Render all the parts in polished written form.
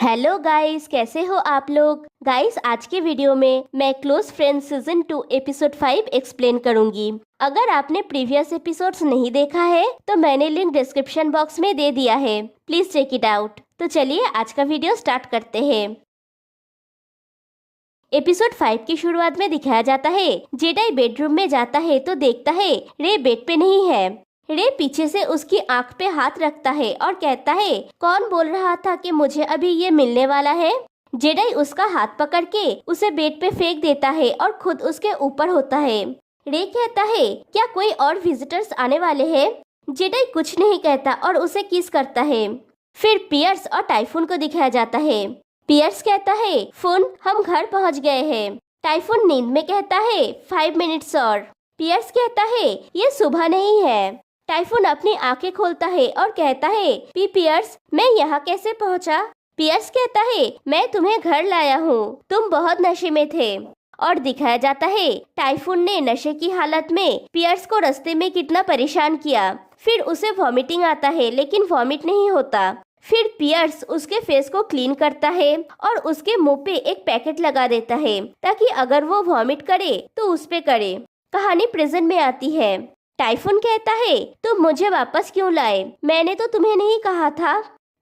Hello guys, कैसे हो आप लोग। गाइस, आज के वीडियो में मैं close friends season 2 episode 5 explain करूंगी। अगर आपने प्रीवियस एपिसोड्स नहीं देखा है तो मैंने लिंक डिस्क्रिप्शन बॉक्स में दे दिया है, प्लीज चेक इट आउट। तो चलिए आज का वीडियो स्टार्ट करते हैं। एपिसोड 5 की शुरुआत में दिखाया जाता है जेडाई बेडरूम में जाता है तो देखता है रे बेड पे नहीं है। रे पीछे से उसकी आंख पे हाथ रखता है और कहता है, कौन बोल रहा था कि मुझे अभी ये मिलने वाला है। जेडाई उसका हाथ पकड़ के उसे बेड पे फेंक देता है और खुद उसके ऊपर होता है। रे कहता है, क्या कोई और विजिटर्स आने वाले हैं। जेडाई कुछ नहीं कहता और उसे किस करता है। फिर पियर्स और टाइफून को दिखाया जाता है। पियर्स कहता है, फुन हम घर पहुंच गए हैं। टाइफून नींद में कहता है 5 मिनट्स और। पियर्स कहता है, ये सुबह नहीं है। टाइफून अपनी आंखें खोलता है और कहता है, पियर्स मैं यहाँ कैसे पहुँचा। पियर्स कहता है, मैं तुम्हें घर लाया हूँ, तुम बहुत नशे में थे। और दिखाया जाता है टाइफून ने नशे की हालत में पियर्स को रास्ते में कितना परेशान किया। फिर उसे वॉमिटिंग आता है लेकिन वॉमिट नहीं होता। फिर पियर्स उसके फेस को क्लीन करता है और उसके मुंह पे एक पैकेट लगा देता है ताकि अगर वो वॉमिट करे तो उस पे करे। कहानी प्रेजेंट में आती है। टाइफून कहता है, तुम मुझे वापस क्यों लाए, मैंने तो तुम्हें नहीं कहा था।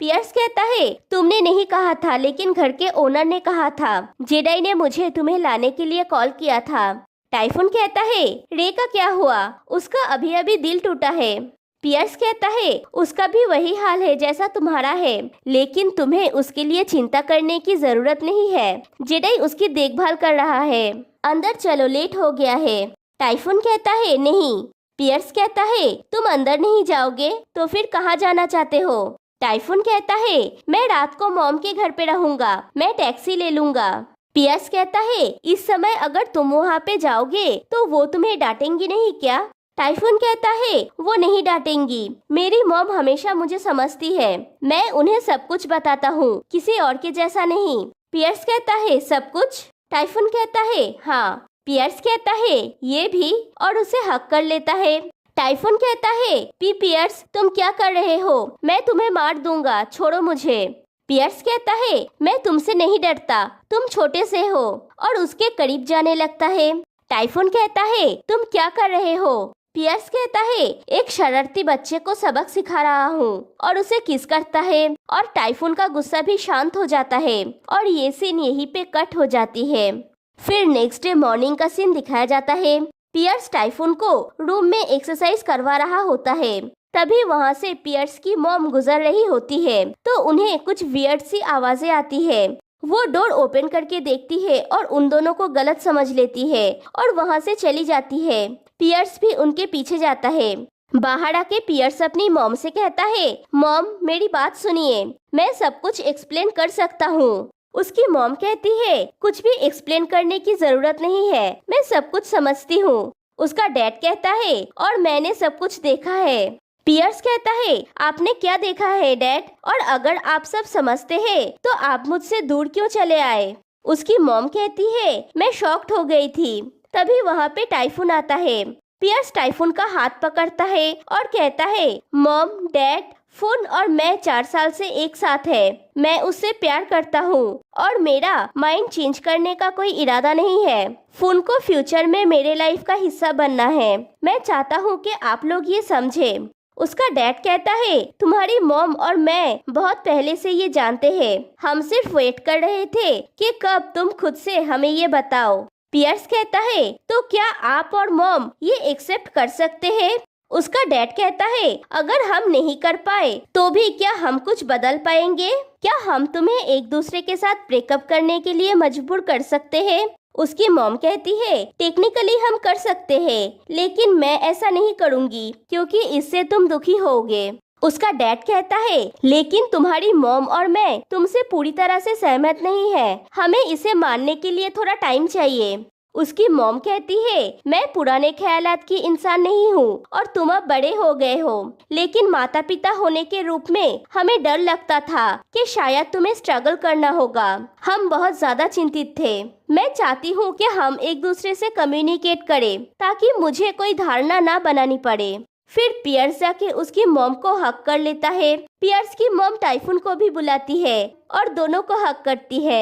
पियर्स कहता है, तुमने नहीं कहा था लेकिन घर के ओनर ने कहा था। जेडाई ने मुझे तुम्हें लाने के लिए कॉल किया था। टाइफून कहता है, रे का क्या हुआ, उसका अभी अभी दिल टूटा है। पियर्स कहता है, उसका भी वही हाल है जैसा तुम्हारा है, लेकिन तुम्हें उसके लिए चिंता करने की जरूरत नहीं है। जेडाई उसकी देखभाल कर रहा है। अंदर चलो, लेट हो गया है। टाइफून कहता है, नहीं। पियर्स कहता है, तुम अंदर नहीं जाओगे तो फिर कहाँ जाना चाहते हो। टाइफून कहता है, मैं रात को मॉम के घर पे रहूंगा, मैं टैक्सी ले लूंगा। पियर्स कहता है, इस समय अगर तुम वहाँ पे जाओगे तो वो तुम्हें डांटेंगी नहीं क्या। टाइफून कहता है, वो नहीं डांटेंगी, मेरी मॉम हमेशा मुझे समझती है, मैं उन्हें सब कुछ बताता हूँ, किसी और के जैसा नहीं। पियर्स कहता है, सब कुछ। टाइफून कहता है, हाँ। पियर्स कहता है, ये भी, और उसे हक कर लेता है। टाइफून कहता है, पियर्स तुम क्या कर रहे हो, मैं तुम्हें मार दूंगा, छोड़ो मुझे। पियर्स कहता है, मैं तुमसे नहीं डरता, तुम छोटे से हो, और उसके करीब जाने लगता है। टाइफून कहता है, तुम क्या कर रहे हो। पियर्स कहता है, एक शरारती बच्चे को सबक सिखा रहा हूँ, और उसे किस करता है। और टाइफून का गुस्सा भी शांत हो जाता है और ये सीन यहीं पे कट हो जाती है। फिर नेक्स्ट डे मॉर्निंग का सीन दिखाया जाता है। पियर्स टाइफून को रूम में एक्सरसाइज करवा रहा होता है। तभी वहाँ से पियर्स की मॉम गुजर रही होती है तो उन्हें कुछ वियर्ड सी आवाजें आती है। वो डोर ओपन करके देखती है और उन दोनों को गलत समझ लेती है और वहाँ से चली जाती है। पियर्स भी उनके पीछे जाता है। बाहर आके पियर्स अपनी मॉम से कहता है, मॉम मेरी बात सुनिए, मैं सब कुछ एक्सप्लेन कर सकता हूँ। उसकी मॉम कहती है, कुछ भी एक्सप्लेन करने की जरूरत नहीं है, मैं सब कुछ समझती हूँ। उसका डैड कहता है, और मैंने सब कुछ देखा है। पियर्स कहता है, आपने क्या देखा है डैड, और अगर आप सब समझते हैं तो आप मुझसे दूर क्यों चले आए। उसकी मॉम कहती है, मैं शॉक्ड हो गई थी। तभी वहाँ पे टाइफून आता है। पियर्स टाइफून का हाथ पकड़ता है और कहता है, मॉम डैड फुन और मैं 4 साल से एक साथ है, मैं उससे प्यार करता हूँ और मेरा माइंड चेंज करने का कोई इरादा नहीं है। फुन को फ्यूचर में मेरे लाइफ का हिस्सा बनना है, मैं चाहता हूँ कि आप लोग ये समझे। उसका डैड कहता है, तुम्हारी मॉम और मैं बहुत पहले से ये जानते हैं, हम सिर्फ वेट कर रहे थे कि कब तुम खुद से हमें ये बताओ। पियर्स कहता है, तो क्या आप और मॉम ये एक्सेप्ट कर सकते हैं। उसका डैड कहता है, अगर हम नहीं कर पाए तो भी क्या हम कुछ बदल पाएंगे, क्या हम तुम्हें एक दूसरे के साथ ब्रेकअप करने के लिए मजबूर कर सकते हैं। उसकी मॉम कहती है, टेक्निकली हम कर सकते हैं लेकिन मैं ऐसा नहीं करूंगी क्योंकि इससे तुम दुखी होगे। उसका डैड कहता है, लेकिन तुम्हारी मॉम और मैं तुमसे पूरी तरह से सहमत नहीं है, हमें इसे मानने के लिए थोड़ा टाइम चाहिए। उसकी मॉम कहती है, मैं पुराने ख्यालात की इंसान नहीं हूँ और तुम अब बड़े हो गए हो, लेकिन माता पिता होने के रूप में हमें डर लगता था कि शायद तुम्हें स्ट्रगल करना होगा। हम बहुत ज्यादा चिंतित थे। मैं चाहती हूँ कि हम एक दूसरे से कम्युनिकेट करें ताकि मुझे कोई धारणा ना बनानी पड़े। फिर पियर्स जाके उसकी मॉम को हक कर लेता है। पियर्स की मॉम टाइफून को भी बुलाती है और दोनों को हक करती है।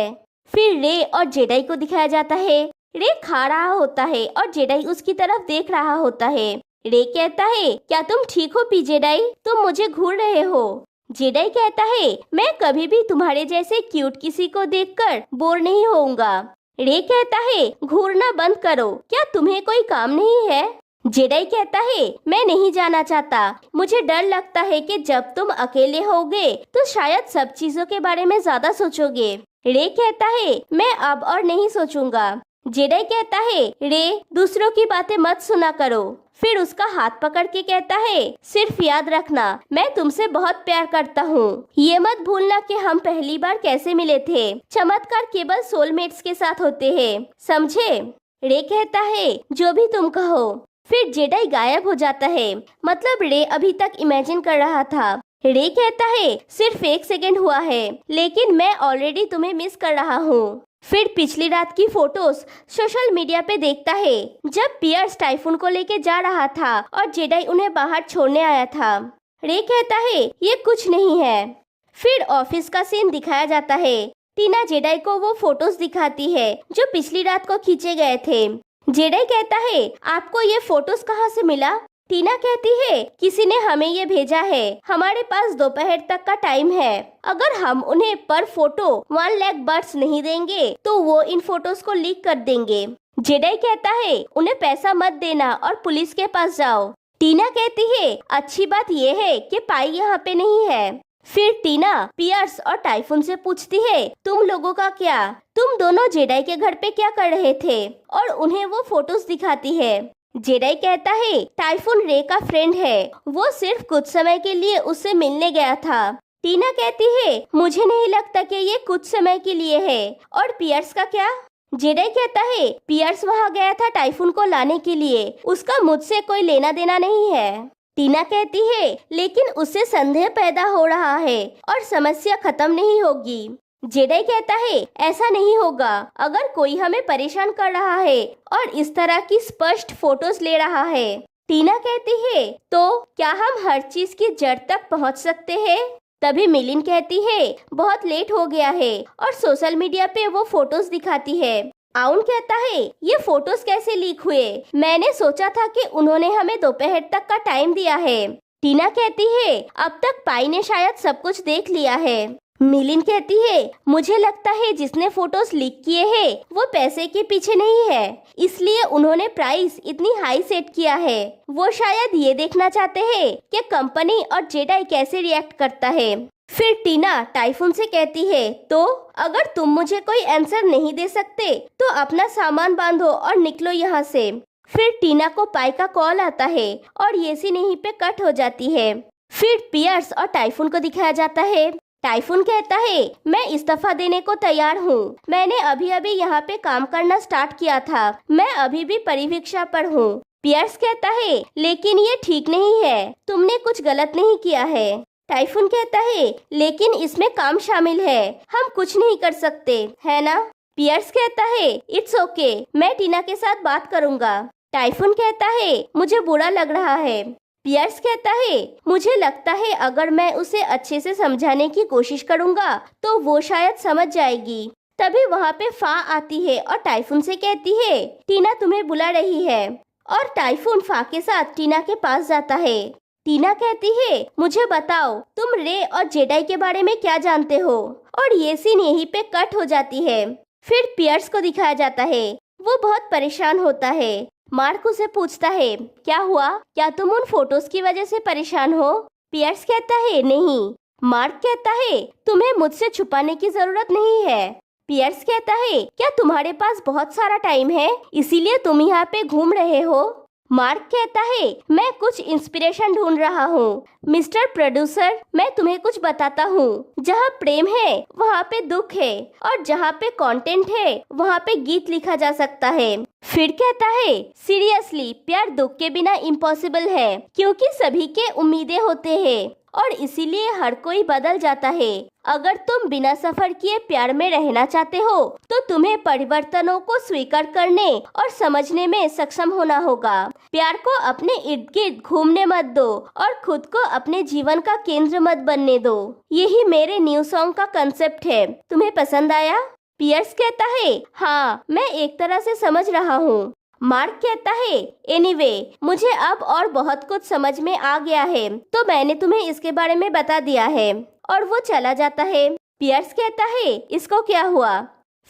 फिर रे और जेडाई को दिखाया जाता है। रे खा रहा होता है और जेडाई उसकी तरफ देख रहा होता है। रे कहता है, क्या तुम ठीक हो पी जेडाई? तुम मुझे घूर रहे हो। जेडाई कहता है, मैं कभी भी तुम्हारे जैसे क्यूट किसी को देखकर बोर नहीं होऊंगा। रे कहता है, घूरना बंद करो, क्या तुम्हें कोई काम नहीं है? जेडाई कहता है, मैं नहीं जाना चाहता, मुझे डर लगता है कि जब तुम अकेले होगे तो शायद सब चीजों के बारे में ज्यादा सोचोगे। रे कहता है, मैं अब और नहीं सोचूंगा। जेडाई कहता है, रे दूसरों की बातें मत सुना करो। फिर उसका हाथ पकड़ के कहता है, सिर्फ याद रखना, मैं तुमसे बहुत प्यार करता हूँ। ये मत भूलना कि हम पहली बार कैसे मिले थे। चमत्कार केवल सोलमेट्स के साथ होते हैं, समझे? रे कहता है, जो भी तुम कहो। फिर जेडाई गायब हो जाता है। मतलब रे अभी तक इमेजिन कर रहा था। रे कहता है, सिर्फ 1 सेकेंड हुआ है, लेकिन मैं ऑलरेडी तुम्हें मिस कर रहा हूँ। फिर पिछली रात की फोटोज सोशल मीडिया पे देखता है, जब पियर्स टाइफून को लेके जा रहा था और जेडाई उन्हें बाहर छोड़ने आया था। रे कहता है, ये कुछ नहीं है। फिर ऑफिस का सीन दिखाया जाता है। टीना जेडाई को वो फोटोज दिखाती है जो पिछली रात को खींचे गए थे। जेडाई कहता है, आपको ये फोटोज कहाँ से मिला? टीना कहती है, किसी ने हमें ये भेजा है, हमारे पास दोपहर तक का टाइम है। अगर हम उन्हें पर फोटो 1 लाख बर्ड्स नहीं देंगे तो वो इन फोटोज को लीक कर देंगे। जेडाई कहता है, उन्हें पैसा मत देना और पुलिस के पास जाओ। टीना कहती है, अच्छी बात ये है कि पाई यहाँ पे नहीं है। फिर टीना पियर्स और टाइफून से पूछती है, तुम लोगों का क्या? तुम दोनों जेडाई के घर पे क्या कर रहे थे? और उन्हें वो फोटोज दिखाती है। जेडाई कहता है, टाइफून रे का फ्रेंड है, वो सिर्फ कुछ समय के लिए उससे मिलने गया था। टीना कहती है, मुझे नहीं लगता कि ये कुछ समय के लिए है। और पियर्स का क्या? जेडाई कहता है, पियर्स वहाँ गया था टाइफून को लाने के लिए, उसका मुझसे कोई लेना देना नहीं है। टीना कहती है, लेकिन उससे संदेह पैदा हो रहा है और समस्या खत्म नहीं होगी। जेडाई कहता है, ऐसा नहीं होगा। अगर कोई हमें परेशान कर रहा है और इस तरह की स्पष्ट फोटोज ले रहा है। टीना कहती है, तो क्या हम हर चीज की जड़ तक पहुंच सकते हैं? तभी मिलिन कहती है, बहुत लेट हो गया है, और सोशल मीडिया पे वो फोटोज दिखाती है। आउन कहता है, ये फोटोज कैसे लीक हुए? मैंने सोचा था कि उन्होंने हमें दोपहर तक का टाइम दिया है। टीना कहती है, अब तक पाई ने शायद सब कुछ देख लिया है। मिलिन कहती है, मुझे लगता है जिसने फोटोज लीक किए हैं वो पैसे के पीछे नहीं है, इसलिए उन्होंने प्राइस इतनी हाई सेट किया है। वो शायद ये देखना चाहते हैं कि कंपनी और जेडाई कैसे रिएक्ट करता है। फिर टीना टाइफून से कहती है, तो अगर तुम मुझे कोई आंसर नहीं दे सकते तो अपना सामान बांधो और निकलो यहाँ से। फिर टीना को पाई का कॉल आता है और ये सीन यहीं पे कट हो जाती है। फिर पियर्स और टाइफून को दिखाया जाता है। टाइफून कहता है, मैं इस्तीफा देने को तैयार हूँ। मैंने अभी अभी यहाँ पे काम करना स्टार्ट किया था। मैं अभी भी परिवीक्षा पर हूँ। पियर्स कहता है, लेकिन ये ठीक नहीं है, तुमने कुछ गलत नहीं किया है। टाइफून कहता है, लेकिन इसमें काम शामिल है, हम कुछ नहीं कर सकते, है ना? पियर्स कहता है, इट्स ओके, मैं टीना के साथ बात करूँगा। टाइफून कहता है, मुझे बुरा लग रहा है। पियर्स कहता है, मुझे लगता है अगर मैं उसे अच्छे से समझाने की कोशिश करूंगा तो वो शायद समझ जाएगी। तभी वहाँ पे फा आती है और टाइफून से कहती है, टीना तुम्हें बुला रही है। और टाइफून फा के साथ टीना के पास जाता है। टीना कहती है, मुझे बताओ तुम रे और जेडाई के बारे में क्या जानते हो? और ये सीन यहीं पे कट हो जाती है। फिर पियर्स को दिखाया जाता है, वो बहुत परेशान होता है। मार्क उसे पूछता है, क्या हुआ? क्या तुम उन फोटोज की वजह से परेशान हो? पियर्स कहता है, नहीं। मार्क कहता है, तुम्हें मुझसे छुपाने की जरूरत नहीं है। पियर्स कहता है, क्या तुम्हारे पास बहुत सारा टाइम है इसीलिए तुम यहाँ पे घूम रहे हो? मार्क कहता है, मैं कुछ इंस्पिरेशन ढूंढ रहा हूँ। मिस्टर प्रोड्यूसर, मैं तुम्हें कुछ बताता हूँ। जहाँ प्रेम है वहाँ पे दुख है, और जहाँ पे कंटेंट है वहाँ पे गीत लिखा जा सकता है। फिर कहता है, सीरियसली प्यार दुख के बिना इम्पॉसिबल है, क्योंकि सभी के उम्मीदें होते हैं और इसीलिए हर कोई बदल जाता है। अगर तुम बिना सफर किए प्यार में रहना चाहते हो तो तुम्हें परिवर्तनों को स्वीकार करने और समझने में सक्षम होना होगा। प्यार को अपने इर्द गिर्द घूमने मत दो और खुद को अपने जीवन का केंद्र मत बनने दो। यही मेरे न्यू सॉन्ग का कंसेप्ट है। तुम्हें पसंद आया? पियर्स कहता है, हाँ मैं एक तरह से समझ रहा हूँ। मार्क कहता है, एनीवे मुझे अब और बहुत कुछ समझ में आ गया है, तो मैंने तुम्हें इसके बारे में बता दिया है। और वो चला जाता है। पियर्स कहता है, इसको क्या हुआ?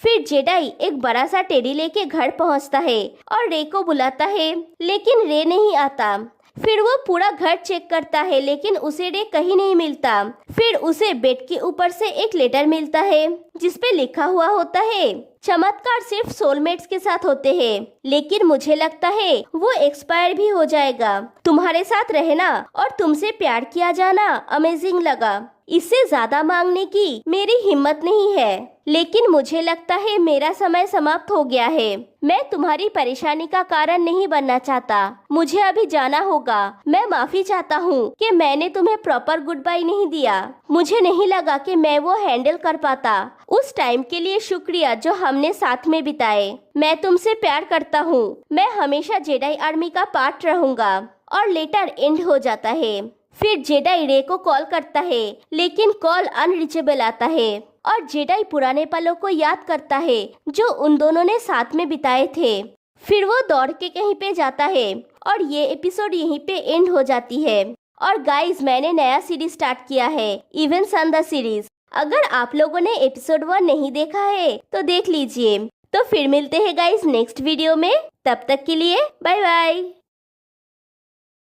फिर जेडाई एक बड़ा सा टेडी लेके घर पहुंचता है और रे को बुलाता है, लेकिन रे नहीं आता। फिर वो पूरा घर चेक करता है, लेकिन उसे रे कहीं नहीं मिलता। फिर उसे बेड के ऊपर से एक लेटर मिलता है जिसपे लिखा हुआ होता है, चमत्कार सिर्फ सोलमेट्स के साथ होते हैं, लेकिन मुझे लगता है वो एक्सपायर भी हो जाएगा। तुम्हारे साथ रहना और तुमसे प्यार किया जाना अमेजिंग लगा। इससे ज्यादा मांगने की मेरी हिम्मत नहीं है, लेकिन मुझे लगता है मेरा समय समाप्त हो गया है। मैं तुम्हारी परेशानी का कारण नहीं बनना चाहता। मुझे अभी जाना होगा। मैं माफी चाहता हूँ कि मैंने तुम्हें प्रॉपर गुड बाय नहीं दिया। मुझे नहीं लगा कि मैं वो हैंडल कर पाता। उस टाइम के लिए शुक्रिया जो हमने साथ में बिताए। मैं तुमसे प्यार करता हूँ। मैं हमेशा जेडाई आर्मी का पार्ट रहूंगा। और लेटर एंड हो जाता है। फिर जेडाई रे को कॉल करता है, लेकिन कॉल अनरीचेबल आता है और जेडाई पुराने पलों को याद करता है जो उन दोनों ने साथ में बिताए थे। फिर वो दौड़ के कहीं पे जाता है और ये एपिसोड यहीं पे एंड हो जाती है। और गाइस, मैंने नया सीरीज स्टार्ट किया है, इवेंट्स ऑन द सीरीज। अगर आप लोगों ने एपिसोड 1 नहीं देखा है तो देख लीजिए। तो फिर मिलते हैं गाइस नेक्स्ट वीडियो में। तब तक के लिए बाय बाय।